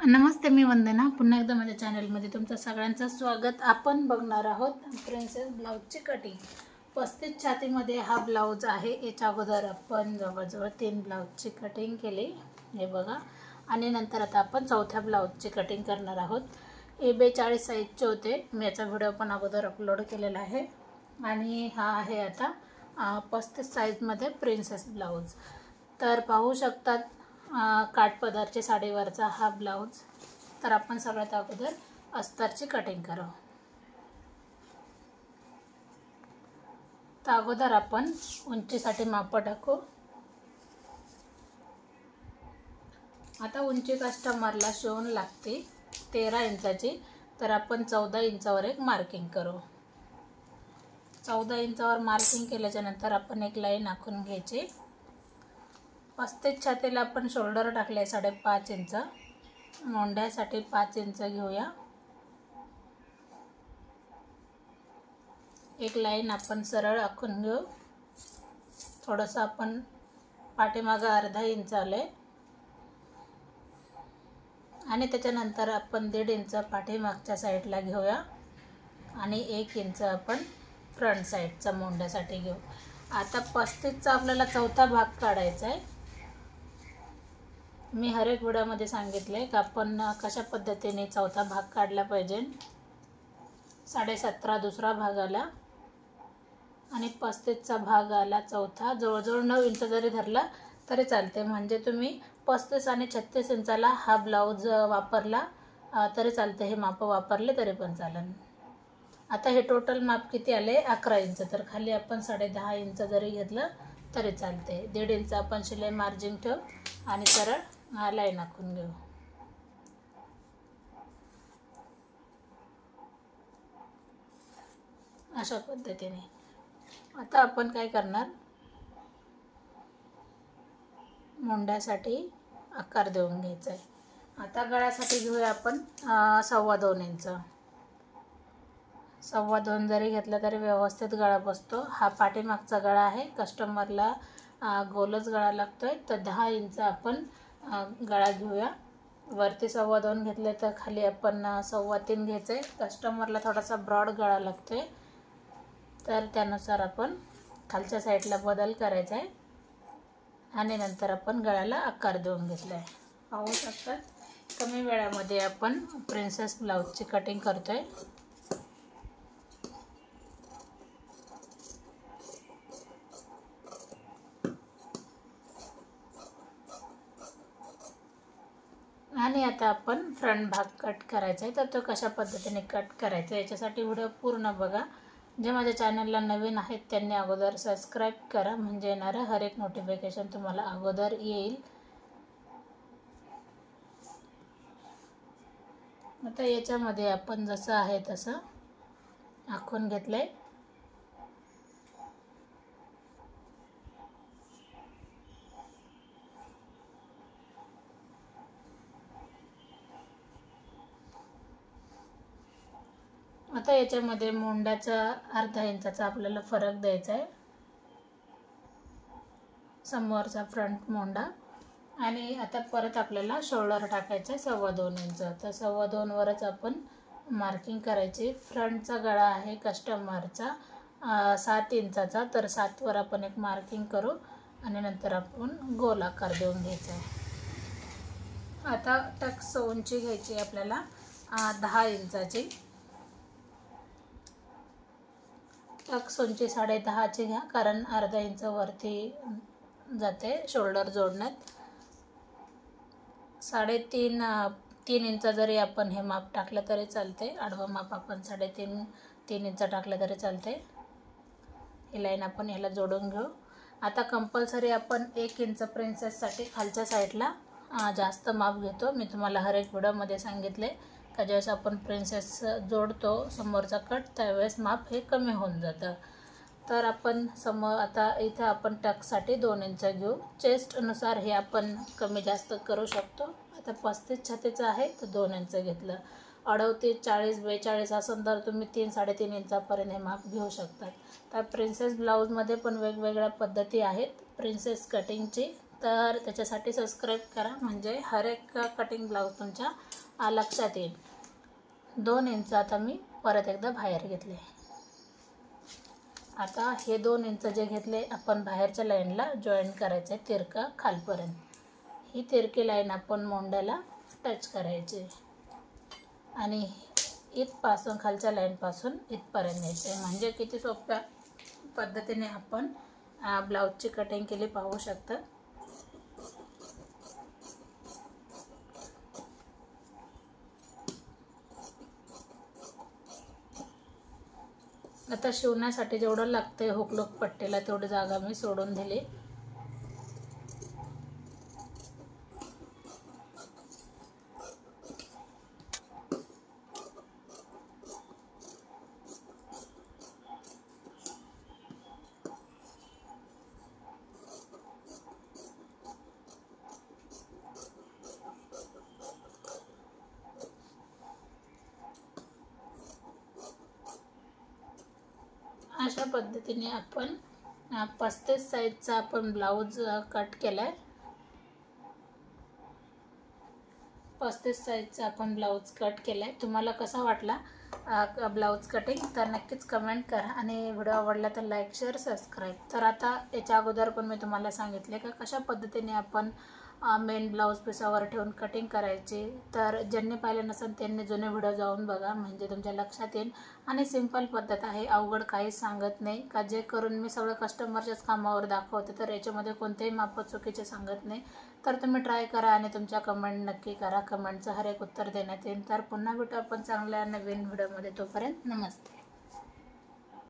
नमस्ते, मी वंदना. पुन्हा एकदा माझ्या चॅनलमध्ये तुमचं सगळ्यांचं स्वागत. आपण बघणार आहोत प्रिन्सेस ब्लाऊजची कटिंग. 35 छातीमध्ये हा ब्लाऊज आहे. याच्या अगोदर आपण जवळजवळ 3 ब्लाऊजची कटिंग केली, हे बघा. आणि नंतर आता आपण चौथ्या ब्लाऊजची कटिंग करणार आहोत. हे 42 साईजचे होते. मी याचा व्हिडिओ पण अगोदर अपलोड केलेला आहे. आणि हा आहे आता 35 साईजमध्ये प्रिन्सेस ब्लाऊज. तर पाहू शकतात काठपदरच्या साडीवरचा हा ब्लाऊज. तर आपण सगळ्यात अगोदर अस्तरची कटिंग करू. तर अगोदर आपण उंचीसाठी माप टाकू. आता उंची कस्टमरला शिवून लागते 13 इंचाची, तर आपण 14 इंचावर एक मार्किंग करू. 14 इंचावर मार्किंग केल्याच्या नंतर आपण एक लाईन आखून घ्यायची. 35 छातीला आपण शोल्डर टाकले 5.5 इंच. मोंढ्यासाठी 5 इंच घेऊया. एक लाईन आपण सरळ आखून घेऊ. थोडंसं आपण पाठीमागं अर्धा इंच आले आणि त्याच्यानंतर आपण 1.5 इंच पाठीमागच्या साईडला घेऊया आणि 1 इंच आपण फ्रंट साईडचा मोंढ्यासाठी घेऊ. आता 35चा आपल्याला चौथा भाग काढायचा आहे. मी हर एक व्हिडिओमध्ये सांगितले की आपण कशा पद्धतीने चौथा भाग काढला पाहिजे. 17.5 दुसरा भाग आला आणि 35चा भाग आला चौथा. जवळजवळ 9 इंच जरी धरला तरी चालते. म्हणजे तुम्ही 35 आणि 36 इंचाला हा ब्लाऊज वापरला तरी चालते. हे माप वापरले तरी पण चालेल. आता हे टोटल माप किती आले? 11 इंच. तर खाली आपण 10.5 इंच जरी घेतलं तरी चालते. 1.5 इंच आपण शिलाई मार्जिन ठेवू आणि सरळ लाईन आखून घेऊ. अशा पद्धतीने आता आपण काय करणार, मोंढ्यासाठी आकार देऊन घ्यायचा आहे. आता गळ्यासाठी घेऊया आपण 2.25 इंच. 2.25 जरी घेतलं तरी व्यवस्थित गळा बसतो. हा पाठीमागचा गळा आहे. कस्टमरला गोलच गळा लागतोय, तर 10 इंच आपण गळा घेऊया. वरती 2.25 घेतले तर खाली आपण 3.25 घ्यायचं आहे. कस्टमरला थोडासा ब्रॉड गळा लागतोय, तर त्यानुसार आपण खालच्या साईडला बदल करायचा आहे आणि नंतर आपण गळ्याला आकार देऊन घेतला आहे. पाहू शकतात कमी वेळामध्ये आपण प्रिन्सेस ब्लाऊजची कटिंग करतोय. आणि आता आपण फ्रंट भाग कट करायचा आहे. तर तो कशा पद्धतीने कट करायचा याच्यासाठी व्हिडिओ पूर्ण बघा. जे माझ्या चॅनलला नवीन आहेत त्यांनी अगोदर सबस्क्राईब करा, म्हणजे येणारं हर एक नोटिफिकेशन तुम्हाला अगोदर येईल. आता याच्यामध्ये आपण जसं आहे तसं आखून घेतलंय. आता याच्यामध्ये मोंढ्याचा अर्धा इंचाचा आपल्याला फरक द्यायचा आहे. समोरचा फ्रंट मोंढा. आणि आता परत आपल्याला शोल्डर टाकायचं आहे 2.25 इंच. तर 2.25 वरच आपण मार्किंग करायची. फ्रंटचा गळा आहे कस्टमरचा 7 इंचाचा, तर 7 वर आपण एक मार्किंग करू आणि नंतर आपण गोल आकार देऊन घ्यायचा आहे. आता टक्स उंची घ्यायची आपल्याला 10 इंचाची. टक्स उंची 10.5ची घ्या, कारण अर्धा इंच वरती जाते शोल्डर जोडण्यात. 3.5 इंच जरी आपण हे माप टाकलं तरी चालते. आडवा माप आपण 3.5 इंच टाकलं तरी चालते. ही लाईन आपण ह्याला जोडून घेऊ. आता कंपल्सरी आपण 1 इंच प्रिन्सेससाठी खालच्या साईडला जास्त माप घेतो. मी तुम्हाला हर एक व्हिडिओमध्ये सांगितले का ज्यावेळेस आपण प्रिन्सेस जोडतो समोरचा कट, त्यावेळेस माप हे कमी होऊन जातं. तर आपण आता इथं आपण टक्ससाठी 2 इंच घेऊ. चेस्टनुसार हे आपण कमी जास्त करू शकतो. आता 35 छातीचं आहे तर 2 इंच घेतलं. 38, 40, 42 असेल तर तुम्ही 3-3.5 इंचापर्यंत हे माप घेऊ शकतात. तर प्रिन्सेस ब्लाऊजमध्ये पण वेगवेगळ्या पद्धती आहेत प्रिन्सेस कटिंगची. तर त्याच्यासाठी सबस्क्राईब करा, म्हणजे हर एक कटिंग ब्लाऊज तुमच्या लक्षात येईल. 2 इंच आता मी परत एकदा बाहेर घेतले. आता हे 2 इंच जे घेतले आपण बाहेरच्या लाईनला जॉईन करायचं आहे तिरकं खालपर्यंत. ही तिरकी लाईन आपण मोंड्याला टच करायची आणि इथपासून खालच्या लाईनपासून इथपर्यंत यायचे. म्हणजे किती सोप्या पद्धतीने आपण ब्लाऊजची कटिंग केली पाहू शकता. आता शिवण्यासाठी जेवढं लागतं हुकलूक पट्टीला तेवढी जागा मी सोडून दिली. अशा पद्धतीने आपण 35 साईजचा आपण ब्लाऊज कट केलाय. 35 साईजचा आपण ब्लाऊज कट केलाय. तुम्हाला कसा वाटला ब्लाऊज कटिंग तर नक्कीच कमेंट करा आणि व्हिडिओ आवडला तर लाईक शेअर सबस्क्राईब. तर आता याच्या अगोदर पण मी तुम्हाला सांगितले का कशा पद्धतीने आपण मेन ब्लाऊज पिसावर ठेवून कटिंग करायची. तर ज्यांनी पाहिले नसेल त्यांनी जुने व्हिडिओ जाऊन बघा, म्हणजे तुमच्या लक्षात येईल. आणि सिंपल पद्धत आहे, अवघड काहीच सांगत नाही का. जे करून मी सगळं कस्टमरच्याच कामावर दाखवते, तर याच्यामध्ये कोणतेही माप चुकीचे सांगत नाही. तर तुम्ही ट्राय करा आणि तुमच्या कमेंट नक्की करा. कमेंटचं हर एक उत्तर देण्यात येईल. तर पुन्हा भेटू आपण चांगल्या नवीन व्हिडिओमध्ये. तोपर्यंत नमस्ते.